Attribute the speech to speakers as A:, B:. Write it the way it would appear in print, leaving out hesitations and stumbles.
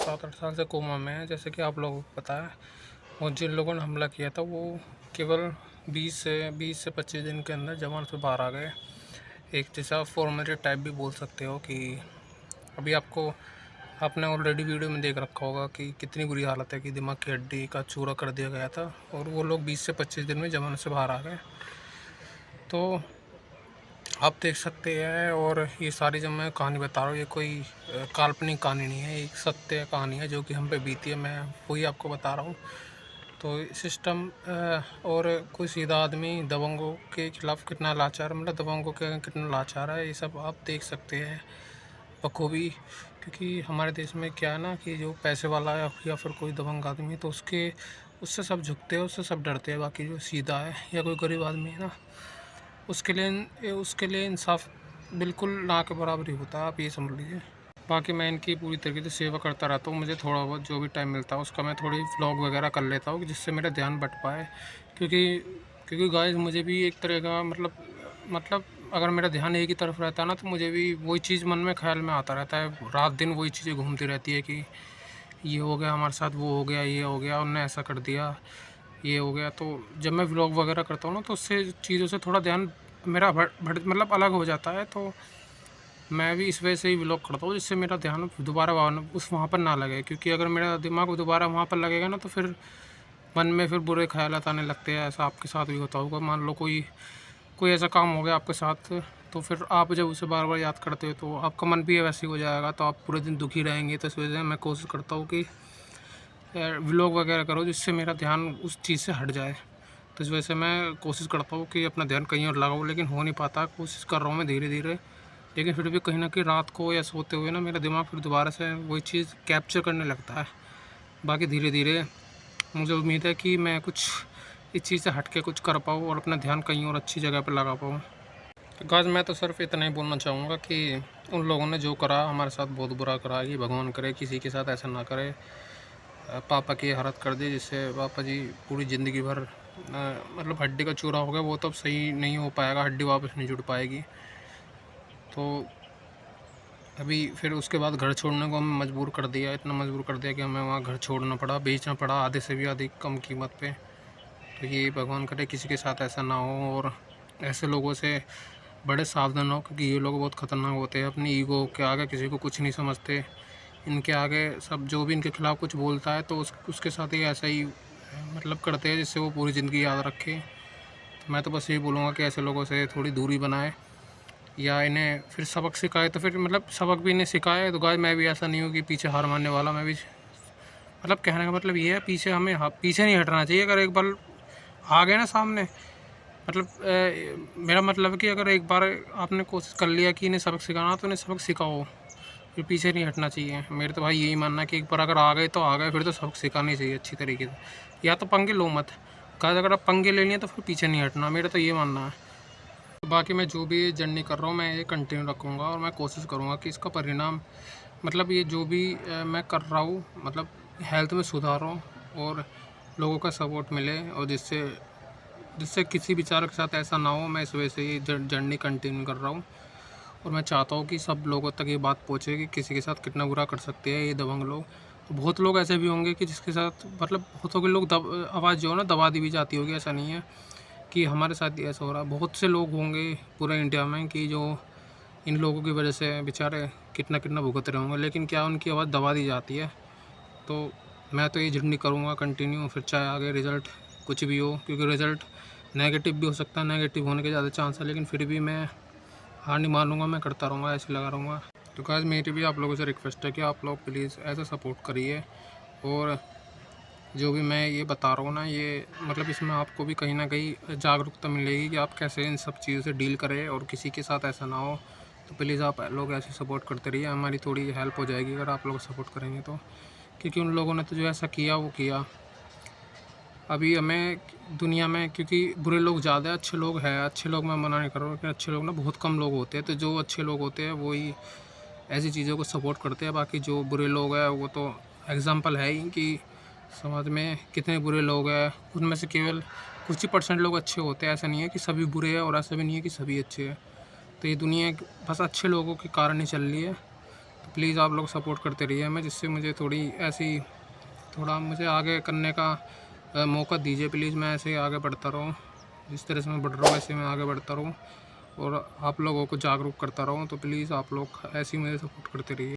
A: 7-8 साल से कोमा में है। जैसे कि आप लोगों को पता है, और जिन लोगों ने हमला किया था वो केवल 20 से 25 दिन के अंदर जमान से बाहर आ गए। एक जैसा फॉर्मेटिव टाइप भी बोल सकते हो कि अभी आपने ऑलरेडी वीडियो में देख रखा होगा कि कितनी बुरी हालत है कि दिमाग की हड्डी का चूरा कर दिया गया था, और वो लोग 20 से 25 दिन में जमान से बाहर आ गए। तो आप देख सकते हैं, और ये सारी जो मैं कहानी बता रहा हूँ ये कोई काल्पनिक कहानी नहीं है, एक सत्य कहानी है जो कि हम पे बीती है। मैं वही आपको बता रहा हूँ। तो सिस्टम और कोई सीधा आदमी दबंगों के खिलाफ कितना लाचार, मतलब दबंगों के कितना लाचार है, ये सब आप देख सकते हैं बखूबी। क्योंकि हमारे देश में क्या है ना कि जो पैसे वाला है या फिर कोई दबंग आदमी है तो उससे सब झुकते हैं, उससे सब डरते हैं। बाकी जो सीधा है या कोई गरीब आदमी है ना, उसके लिए इंसाफ बिल्कुल ना के बराबर ही होता है, आप ये समझ लीजिए। बाकी मैं इनकी पूरी तरीके से सेवा करता रहता हूँ। मुझे थोड़ा बहुत जो भी टाइम मिलता है उसका मैं थोड़ी व्लॉग वगैरह कर लेता हूँ जिससे मेरा ध्यान बट पाए। क्योंकि क्योंकि गाइस मुझे भी एक तरह का मतलब अगर मेरा ध्यान एक ही तरफ रहता है ना तो मुझे भी वही चीज़ मन में ख्याल में आता रहता है, रात दिन वही चीज़ें घूमती रहती है कि ये हो गया हमारे साथ, वो हो गया, ये हो गया, उनने ऐसा कर दिया, ये हो गया। तो जब मैं व्लॉग वगैरह करता हूँ ना तो उससे चीज़ों से थोड़ा ध्यान मेरा मतलब अलग हो जाता है। तो मैं भी इस वजह से ही व्लॉग करता हूँ जिससे मेरा ध्यान दोबारा वहाँ पर ना लगे। क्योंकि अगर मेरा दिमाग दोबारा वहाँ पर लगेगा ना तो फिर मन में फिर बुरे ख्यालात आने लगते हैं। ऐसा आपके साथ भी होता होगा, मान लो कोई ऐसा काम हो गया आपके साथ, तो फिर आप जब उसे बार बार याद करते हो तो आपका मन भी वैसे ही हो जाएगा, तो आप पूरे दिन दुखी रहेंगे। तो इस वजह से मैं कोशिश करता हूँ कि व्लॉग वगैरह करो जिससे मेरा ध्यान उस चीज़ से हट जाए। तो इस वजह से मैं कोशिश करता हूँ कि अपना ध्यान कहीं और लगाऊँ, लेकिन हो नहीं पाता। कोशिश कर रहा हूँ मैं धीरे धीरे, लेकिन फिर भी कहीं ना कहीं रात को या सोते हुए ना मेरा दिमाग फिर दोबारा से वही चीज़ कैप्चर करने लगता है। बाकी धीरे धीरे मुझे उम्मीद है कि मैं कुछ इस चीज़ से हट के कुछ कर पाऊँ और अपना ध्यान कहीं और अच्छी जगह पर लगा पाऊँ। तो गाइस मैं तो सिर्फ इतना ही बोलना चाहूँगा कि उन लोगों ने जो करा हमारे साथ बहुत बुरा करा, ये भगवान करे किसी के साथ ऐसा ना करे। पापा की हालत कर दी जिससे पापा जी पूरी ज़िंदगी भर मतलब हड्डी का चूरा हो गया, वो तो अब सही नहीं हो पाएगा, हड्डी वापस नहीं जुड़ पाएगी। तो अभी फिर उसके बाद घर छोड़ने को हमें मजबूर कर दिया, इतना मजबूर कर दिया कि हमें वहाँ घर छोड़ना पड़ा, बेचना पड़ा आधे से भी अधिक कम कीमत पे। तो ये भगवान करे किसी के साथ ऐसा ना हो, और ऐसे लोगों से बड़े सावधान हो क्योंकि ये लोग बहुत ख़तरनाक होते हैं। अपनी ईगो के आगे किसी को कुछ नहीं समझते, इनके आगे सब जो भी इनके खिलाफ़ कुछ बोलता है तो उसके साथ ही ऐसा ही मतलब करते हैं जिससे वो पूरी ज़िंदगी याद रखे। तो मैं तो बस यही बोलूँगा कि ऐसे लोगों से थोड़ी दूरी बनाए या इन्हें फिर सबक सिखाए। तो फिर मतलब सबक भी इन्हें सिखाए। तो गाइस मैं भी ऐसा नहीं हूँ कि पीछे हार मानने वाला, मैं भी मतलब कहने का मतलब ये है पीछे पीछे नहीं हटना चाहिए। अगर एक बार आ गए ना सामने, मतलब मेरा मतलब है कि अगर एक बार आपने कोशिश कर लिया कि इन्हें सबक सिखाना तो इन्हें सबक सिखाओ, फिर पीछे नहीं हटना चाहिए। मेरे तो भाई यही मानना है कि एक बार अगर आ गए तो आ गए, फिर तो सबक सिखाना ही चाहिए अच्छी तरीके से। या तो पंगे लो मत, कहा अगर आप पंगे ले लिए तो फिर पीछे नहीं हटना, मेरा तो ये मानना है। बाकी मैं जो भी जर्नी कर रहा हूँ मैं ये कंटिन्यू रखूँगा, और मैं कोशिश करूँगा कि इसका परिणाम मतलब ये जो भी मैं कर रहा हूँ मतलब हेल्थ में सुधार हो और लोगों का सपोर्ट मिले, और जिससे किसी बेचारे के साथ ऐसा ना हो। मैं इस वजह से ये जर्नी कंटिन्यू कर रहा हूँ, और मैं चाहता हूँ कि सब लोगों तक ये बात पहुँचे कि किसी के साथ कितना बुरा कर सकते हैं ये दबंग लोग। बहुत लोग ऐसे भी होंगे कि जिसके साथ मतलब बहुतों के लोग आवाज़ जो है ना दबा दी भी जाती होगी। ऐसा नहीं है कि हमारे साथ ही ऐसा हो रहा है, बहुत से लोग होंगे पूरे इंडिया में कि जो इन लोगों की वजह से बेचारे कितना कितना भुगत रहे होंगे, लेकिन क्या उनकी आवाज़ दबा दी जाती है। तो मैं तो ये जर्नी करूँगा कंटिन्यू, फिर चाहे आगे रिज़ल्ट कुछ भी हो, क्योंकि रिज़ल्ट नेगेटिव भी हो सकता है, नेगेटिव होने के ज़्यादा चांस है, लेकिन फिर भी मैं हार नहीं मानूंगा, मैं करता रहूँगा, ऐसे लगा रहूँगा। तो गाइस मेरी भी आप लोगों से रिक्वेस्ट है कि आप लोग प्लीज़ ऐसा सपोर्ट करिए, और जो भी मैं ये बता रहा हूँ ना ये मतलब इसमें आपको भी कहीं ना कहीं जागरूकता मिलेगी कि आप कैसे इन सब चीज़ों से डील करें और किसी के साथ ऐसा ना हो। तो प्लीज़ आप लोग ऐसे सपोर्ट करते रहिए, हमारी थोड़ी हेल्प हो जाएगी अगर आप लोग सपोर्ट करेंगे तो। क्योंकि उन लोगों ने तो जो ऐसा किया वो किया। अभी हमें दुनिया में क्योंकि बुरे लोग ज़्यादा, अच्छे लोग हैं, अच्छे लोग मैं मना नहीं कर रहा हूँ, लेकिन अच्छे लोग ना बहुत कम लोग होते हैं। तो जो अच्छे लोग होते हैं वही ऐसी चीज़ों को सपोर्ट करते हैं। बाकी जो बुरे लोग हैं वो तो एग्ज़ाम्पल है ही कि समाज में कितने बुरे लोग हैं, उनमें से केवल कुछ ही % लोग अच्छे होते हैं। ऐसा नहीं है कि सभी बुरे हैं और ऐसा भी नहीं है कि सभी अच्छे हैं। तो ये दुनिया बस अच्छे लोगों के कारण ही चल रही है। तो प्लीज़ आप लोग सपोर्ट करते रहिए हमें, जिससे मुझे थोड़ा मुझे आगे करने का मौका दीजिए प्लीज़। मैं ऐसे ही आगे बढ़ता रहूँ, जिस तरह से मैं बढ़ रहा हूँ ऐसे मैं आगे बढ़ता रहूँ और आप लोगों को जागरूक करता रहूँ। तो प्लीज़ आप लोग ऐसे ही मुझे सपोर्ट करते रहिए।